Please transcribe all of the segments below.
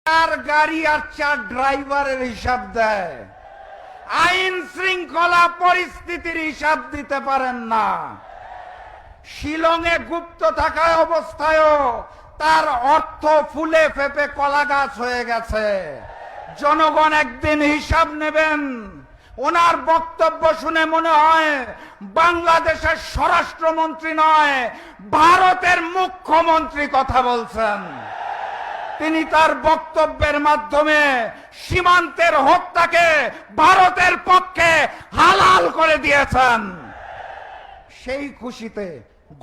চার গাড়ি আর চার ড্রাইভারের হিসাব দেয়, আইন শৃঙ্খলা পরিস্থিতির হিসাব দিতে পারেন না। শিলংয়ে গুপ্ত থাকা অবস্থায়ও তার অর্থ ফুলে ফেপে কলা গাছ হয়ে গেছে। জনগণ একদিন হিসাব নেবেন। ওনার বক্তব্য শুনে মনে হয় বাংলাদেশের স্বরাষ্ট্রমন্ত্রী নয়, ভারতের মুখ্যমন্ত্রী কথা বলছেন। তিনি তার বক্তব্যের মাধ্যমে সীমান্তের হত্যাকে ভারতের পক্ষে হালাল করে দিয়েছেন। সেই খুশিতে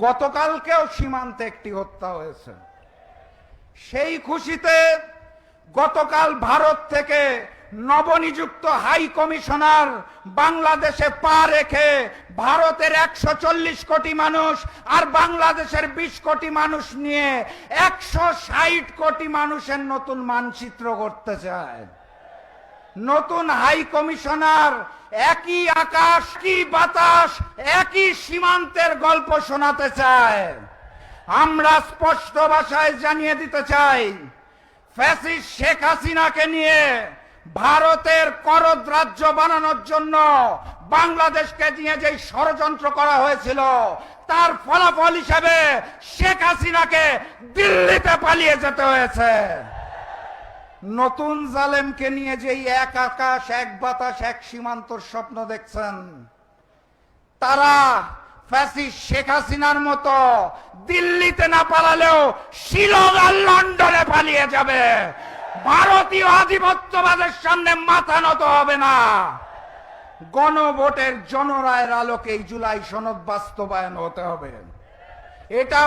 গতকালকেও সীমান্তে একটি হত্যা হয়েছে। সেই খুশিতে গতকাল ভারত থেকে নবনিযুক্ত হাই কমিশনার বাংলাদেশে পা রেখে ভারতের 140 কোটি মানুষ আর বাংলাদেশের 20 কোটি মানুষ নিয়ে 160 কোটি মানুষের নতুন মানচিত্র করতে চায়। নতুন হাই কমিশনার একই আকাশ, কি বাতাস, একই সীমান্তের গল্প শোনাতে চায়। আমরা স্পষ্ট ভাষায় জানিয়ে দিতে চাই, ফ্যাসিস্ট শেখ হাসিনাকে নিয়ে ভারতের করদ রাজ্য বানানোর জন্য বাংলাদেশকে নিয়ে যে ষড়যন্ত্র করা হয়েছিল, তার ফলাফল হিসেবে শেখ হাসিনাকে দিল্লিতে পালিয়ে যেতে হয়েছে। নতুন জালেমকে নিয়ে যে এক আকাশ, এক বাতাস, এক সীমান্তর স্বপ্ন দেখছেন, তারা ফ্যাসিস্ট শেখ হাসিনার মতো দিল্লিতে না পালালেও শিলং আর লন্ডনে পালিয়ে যাবে। ভারতীয় আধিপত্যবাদের সামনে মাথা নত হবে না। গণভোটের জনরায়ের আলোকে এই জুলাই সনদ বাস্তবায়ন হতে হবে। এটা